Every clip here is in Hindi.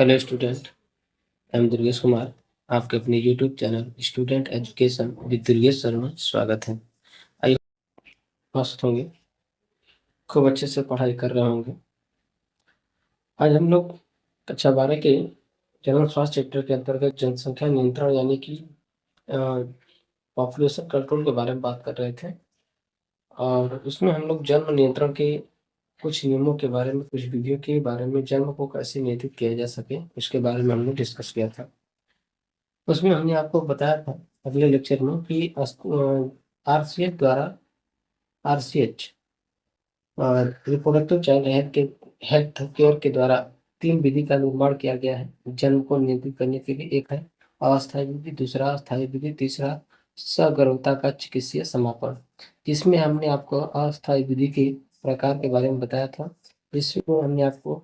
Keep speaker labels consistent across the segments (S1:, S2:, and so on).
S1: Hello student, I am Durgesh Kumar. आपके अपने YouTube channel student education with Durgesh sir में स्वागत है। आइए मस्त होंगे, खूब अच्छे से पढ़ाई कर रहे होंगे। आज हम लोग कक्षा 12 के जनरल स्वास्थ्य चैप्टर के अंतर्गत जनसंख्या नियंत्रण यानी कि पॉपुलेशन कंट्रोल के बारे में बात कर रहे थे, और उसमें हम लोग जन्म नियंत्रण के कुछ नियमों के बारे में, कुछ विधियों के बारे में, जन्म को कैसे नियंत्रित किया जा सके उसके बारे में हमने डिस्कस किया था। उसमें हमने आपको बताया था अगले लेक्चर में कि आरसीएच द्वारा आरसीएच और रिप्रोडक्टिव चाइल्ड हेल्थ केयर के द्वारा 3 विधि का निर्माण किया गया है जन्म को नियंत्रित करने के लिए। एक है अस्थायी विधि, दूसरा अस्थायी विधि, तीसरा सगर्भता का चिकित्सीय समापन। जिसमें हमने आपको अस्थायी विधि के प्रकार के बारे में बताया था, जिसमें हमने आपको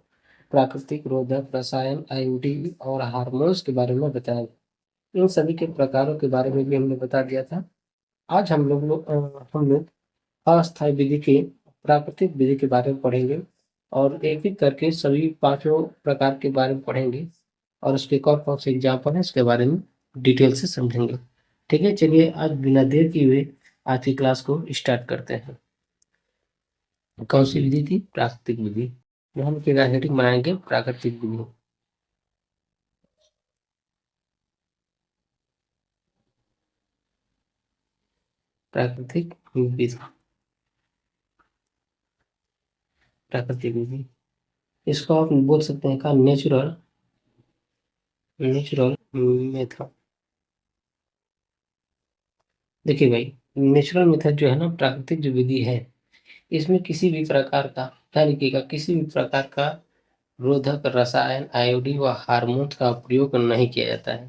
S1: प्राकृतिक, रोधक, रसायन, आईयूडी और हार्मोन्स के बारे में बताया। इन सभी के प्रकारों के बारे में भी हमने बता दिया था। आज हम लोग अस्थायी विधि के, प्राकृतिक विधि के बारे में पढ़ेंगे और एक एक करके सभी 5 प्रकार के बारे में पढ़ेंगे और उसके कौन कौन से एग्जाम्पल है इसके बारे में डिटेल से समझेंगे। ठीक है, चलिए आज बिना देर किए हुए आज की क्लास को स्टार्ट करते हैं। कौन सी विधि थी? प्राकृतिक विधि। हम हेडिंग बनाएंगे प्राकृतिक विधि। प्राकृतिक विधि, प्राकृतिक विधि, इसको आप बोल सकते हैं का नेचुरल नेचुरल मेथड। देखिए भाई, नेचुरल मेथड जो है ना, प्राकृतिक जो विधि है, इसमें किसी भी प्रकार का, यानी किसी भी प्रकार का रोधक, रसायन, आयोडीन व हार्मोन का प्रयोग नहीं किया जाता है।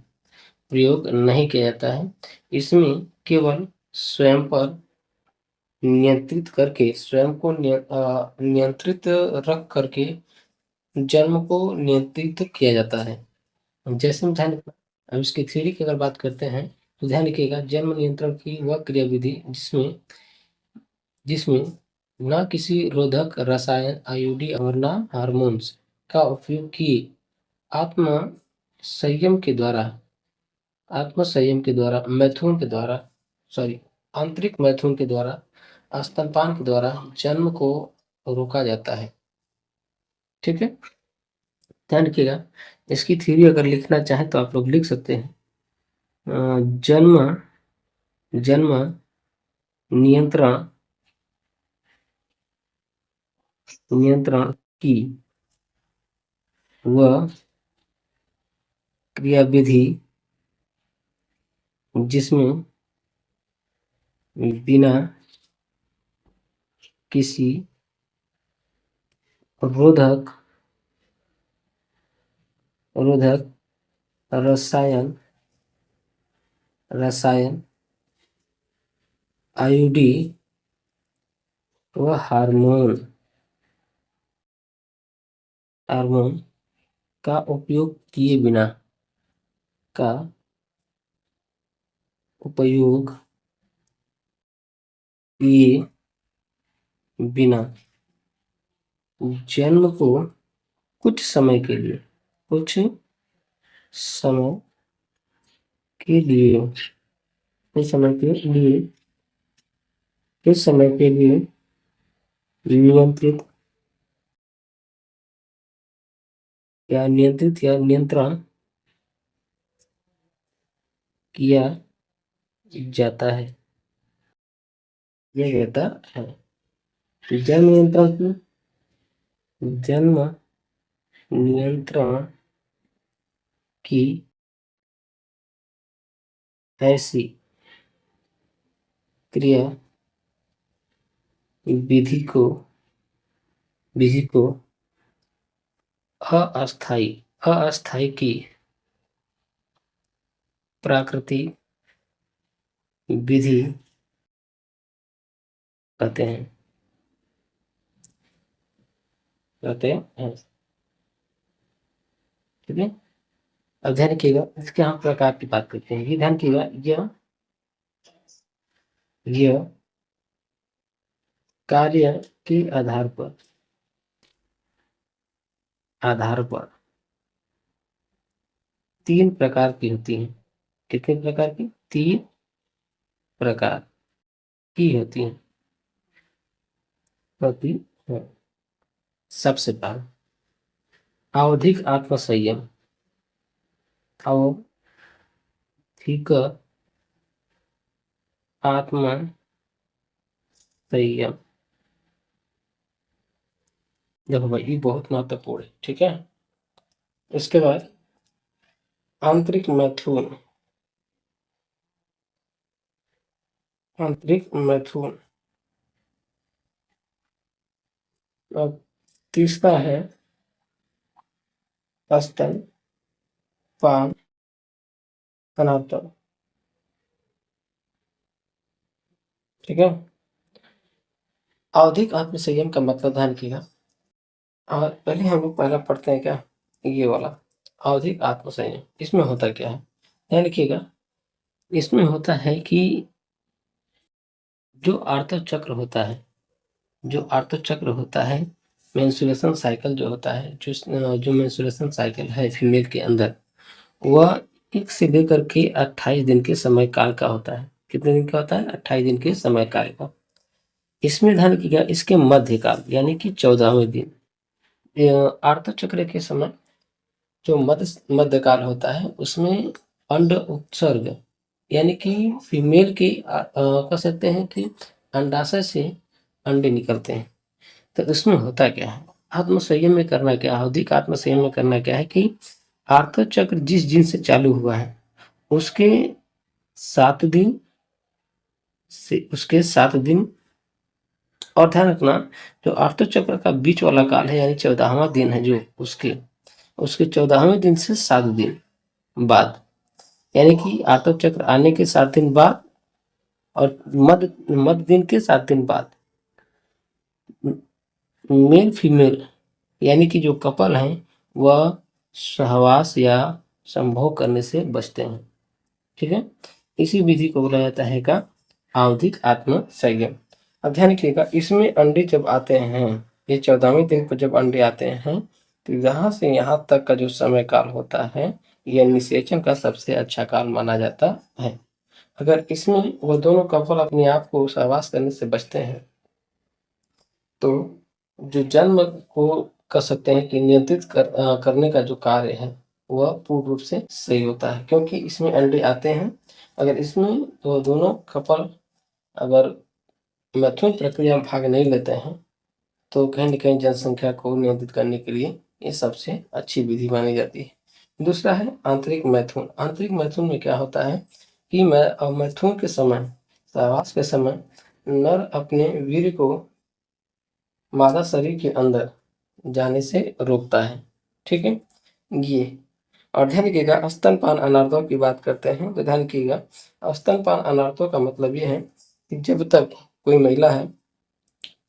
S1: प्रयोग नहीं किया जाता है। इसमें केवल स्वयं पर नियंत्रित करके, स्वयं को नियंत्रित रख करके जन्म को नियंत्रित किया जाता है। जैसे हम ध्यान, अब इसकी थ्योरी की अगर बात करते हैं तो ध्यान रखिएगा, जन्म नियंत्रण की वह क्रिया विधि जिसमें जिसमें न किसी रोधक, रसायन, आईयूडी और न हार्मोन्स का उपयोग किए आत्म संयम के द्वारा मैथुन के द्वारा, सॉरी, आंतरिक मैथुन के द्वारा, स्तनपान के द्वारा जन्म को रोका जाता है। ठीक है, ध्यान रखिएगा। इसकी थ्योरी अगर लिखना चाहें तो आप लोग लिख सकते हैं। जन्म जन्म नियंत्रण नियंत्रण की वह क्रिया विधि जिसमें बिना किसी रोधक रसायन आईयूडी व हार्मोन का उपयोग किए बिना का उपयोग किए बिना जन्म को कुछ समय के लिए कुछ समय के लिए नियंत्रित या नियंत्रण किया जाता है। यह कहता है जन्म नियंत्रण की ऐसी क्रिया विधि को अस्थायी की प्राकृतिक विधि कहते हैं। ठीक है, अब ध्यान रखिएगा, इसके हम प्रकार की बात करते हैं। ये ध्यान रखिएगा, यह कार्य के आधार पर 3 प्रकार की होती हैं। कितने प्रकार की? 3 प्रकार की होती हैं। होती है। सबसे पहले आवधिक आत्मसंयम। आवधिक आत्मसंयम। देखो भाई, ये बहुत महत्वपूर्ण है, ठीक है। इसके बाद आंतरिक मैथुन। आंतरिक मैथुन। अब तीसरा है स्तन पान अनातन। ठीक है। आवधिक आत्मसंयम का मतलब ध्यान रखिएगा। और पहले हम लोग पहला पढ़ते हैं क्या, ये वाला आवधिक आत्मसंयम। इसमें होता क्या है, ध्यान रखिएगा। इसमें होता है कि जो आर्तव चक्र होता है, जो आर्तव चक्र होता है, मेंस्ट्रुएशन साइकिल जो होता है, जो मेंस्ट्रुएशन साइकिल है फीमेल के अंदर, वह 1 से लेकर के 28 दिन के समय काल का होता है। कितने दिन का होता है? 28 दिन के समय काल का। इसमें ध्यान रखिएगा, इसके मध्य काल यानी कि 14वें दिन आर्तव चक्र के समय जो मध्य काल होता है, उसमें अंड उत्सर्ग यानी कि फीमेल की कह सकते हैं कि अंडाशय से अंडे निकलते हैं। तो इसमें होता क्या है, आत्मसंयम में करना क्या है, आवधिक आत्मसंयम में करना क्या है कि आर्तव चक्र जिस दिन से चालू हुआ है उसके 7 दिन से, उसके 7 दिन, और ध्यान रखना जो आर्तव चक्र का बीच वाला काल है यानी 14वां दिन है, जो उसके उसके 14वें दिन से 7 दिन बाद, यानी कि आर्तव चक्र आने के 7 दिन बाद और मध्य दिन के 7 दिन बाद मेल फीमेल यानी कि जो कपल हैं वह सहवास या संभोग करने से बचते हैं। ठीक है। इसी विधि को बोला जाता है का आवधिक आत्मसंयम। अब ध्यान रखिएगा, इसमें अंडे जब आते हैं, ये 14वें दिन पर जब अंडे आते हैं, तो यहाँ से यहाँ तक का जो समय काल होता है, यह निषेचन का सबसे अच्छा काल माना जाता है। अगर इसमें वो दोनों कपल अपने आप को सहवास करने से बचते हैं, तो जो जन्म को कह सकते हैं कि नियंत्रित करने का जो कार्य है वह पूर्ण रूप से सही होता है, क्योंकि इसमें अंडे आते हैं। अगर इसमें तो दोनों कपल अगर मैथुन प्रक्रिया में भाग नहीं लेते हैं, तो कहीं न कहीं जनसंख्या को नियंत्रित करने के लिए ये सबसे अच्छी विधि मानी जाती है। दूसरा है आंतरिक मैथुन। आंतरिक मैथुन में क्या होता है कि मैथुन के समय, सहवास के समय, नर अपने वीर्य को मादा शरीर के अंदर जाने से रोकता है। ठीक है, ये। और ध्यान रखिएगा, स्तनपान अनार्थों की बात करते हैं तो ध्यान रखिएगा, स्तनपान अनार्थों का मतलब ये है कि जब तक कोई महिला है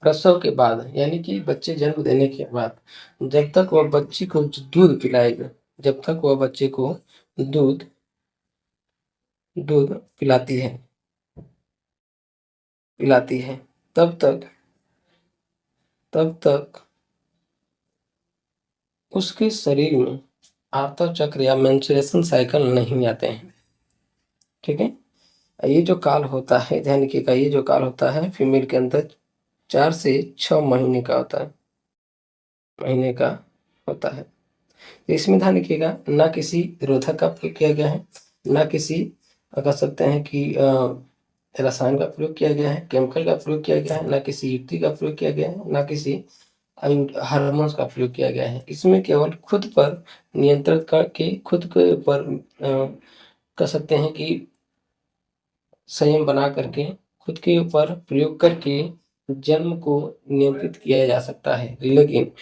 S1: प्रसव के बाद यानी कि बच्चे जन्म देने के बाद, जब तक वह बच्ची को दूध पिलाएगा, जब तक वह बच्चे को दूध दूध पिलाती है पिलाती है तब तक उसके शरीर में आर्तव चक्र या मेंस्ट्रुएशन साइकिल नहीं आते हैं। ठीक है। ये जो काल होता है, ध्यान रखिएगा, ये जो काल होता है फीमेल के अंदर 4 से 6 महीने का होता है, महीने का होता है। तो इसमें ध्यान रखिएगा, ना किसी रोधक का प्रयोग किया गया है, ना किसी कह सकते हैं कि रसायन का प्रयोग किया गया है, केमिकल का प्रयोग किया गया है, ना किसी युक्ति का प्रयोग किया गया है, ना किसी हार्मोन्स का प्रयोग किया गया है। इसमें केवल खुद पर नियंत्रण करके, खुद के ऊपर कह सकते हैं कि संयम बना करके, खुद के ऊपर प्रयोग करके जन्म को नियंत्रित किया जा सकता है। लेकिन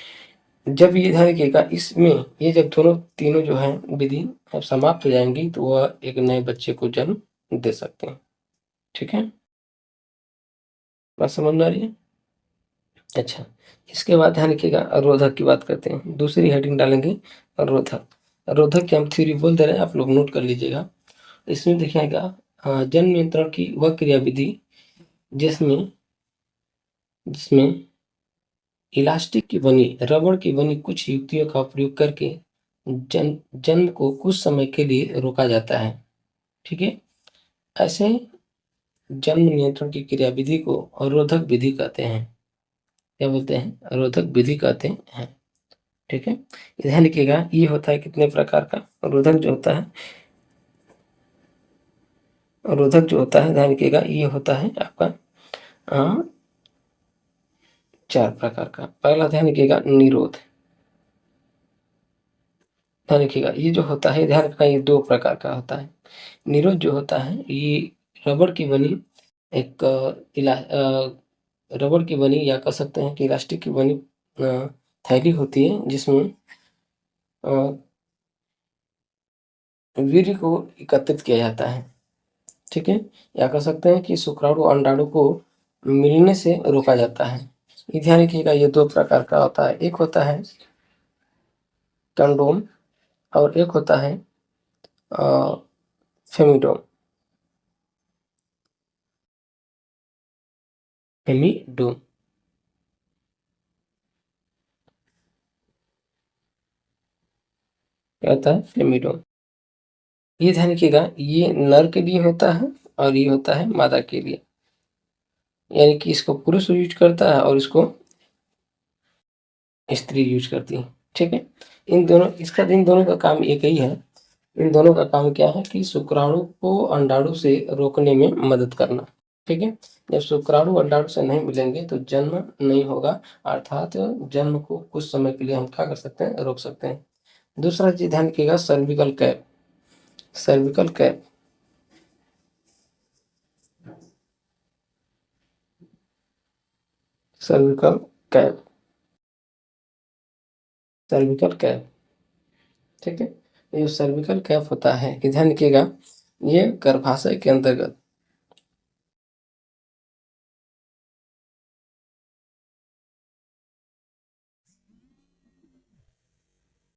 S1: जब ये ध्यान रखिएगा, इसमें ये जब दोनों तीनों जो है विधि अब समाप्त हो जाएंगी, तो वह एक नए बच्चे को जन्म दे सकते हैं। ठीक है, बात समझ में आ रही है? अच्छा, इसके बाद ध्यान रखिएगा, रोधक की बात करते हैं। दूसरी हेडिंग डालेंगे रोधक। रोधक की हम थ्योरी बोल दे रहे हैं, आप लोग नोट कर लीजिएगा। इसमें देखिएगा, जन्म नियंत्रण की वह क्रिया विधि जिसमें जिसमें इलास्टिक की बनी, रबड़ की बनी कुछ युक्तियों का प्रयोग करके जन्म को कुछ समय के लिए रोका जाता है। ठीक है? ऐसे जन्म नियंत्रण की क्रियाविधि को अवरोधक विधि कहते हैं। क्या बोलते हैं? अवरोधक विधि कहते हैं। ठीक है? ध्यान रखिएगा, ये होता है कितने प्रकार का अवरोधक जो होता है, अवरोधक जो होता है, ध्यान रखिएगा, ये होता है आपका 4 प्रकार का। पहला ध्यान रखिएगा निरोध। ध्यान रखिएगा, ये जो होता है, ध्यान रखना, ये 2 प्रकार का होता है। निरोध जो होता है, ये रबड़ की बनी एक रबड़ की बनी या कह सकते हैं कि इलास्टिक की बनी थैली होती है, जिसमें वीर्य को एकत्रित किया जाता है। ठीक है? या कह सकते हैं कि शुक्राणु अंडाणु को मिलने से रोका जाता है। ये ध्यान रखिएगा, ये 2 प्रकार का होता है। एक होता है कंडोम और एक होता है फेमिडोम। फेमिडोम क्या होता है? फेमिडोम। ये ध्यान रखिएगा, ये नर के लिए होता है और ये होता है मादा के लिए। यानी कि इसको पुरुष यूज करता है और इसको स्त्री यूज करती है। ठीक है? इन दोनों का काम एक ही है। इन दोनों का काम क्या है कि शुक्राणु को अंडाणु से रोकने में मदद करना। ठीक है? जब शुक्राणु अंडाणु से नहीं मिलेंगे तो जन्म नहीं होगा, अर्थात जन्म को कुछ समय के लिए हम क्या कर सकते हैं? रोक सकते हैं। दूसरा चीज ध्यान रखिएगा, cervical cap. Cervical cap, cervical cap, cervical cap. ठीक है? ये सर्विकल कैप होता है कि ध्यान रखिएगा, ये गर्भाशय के अंतर्गत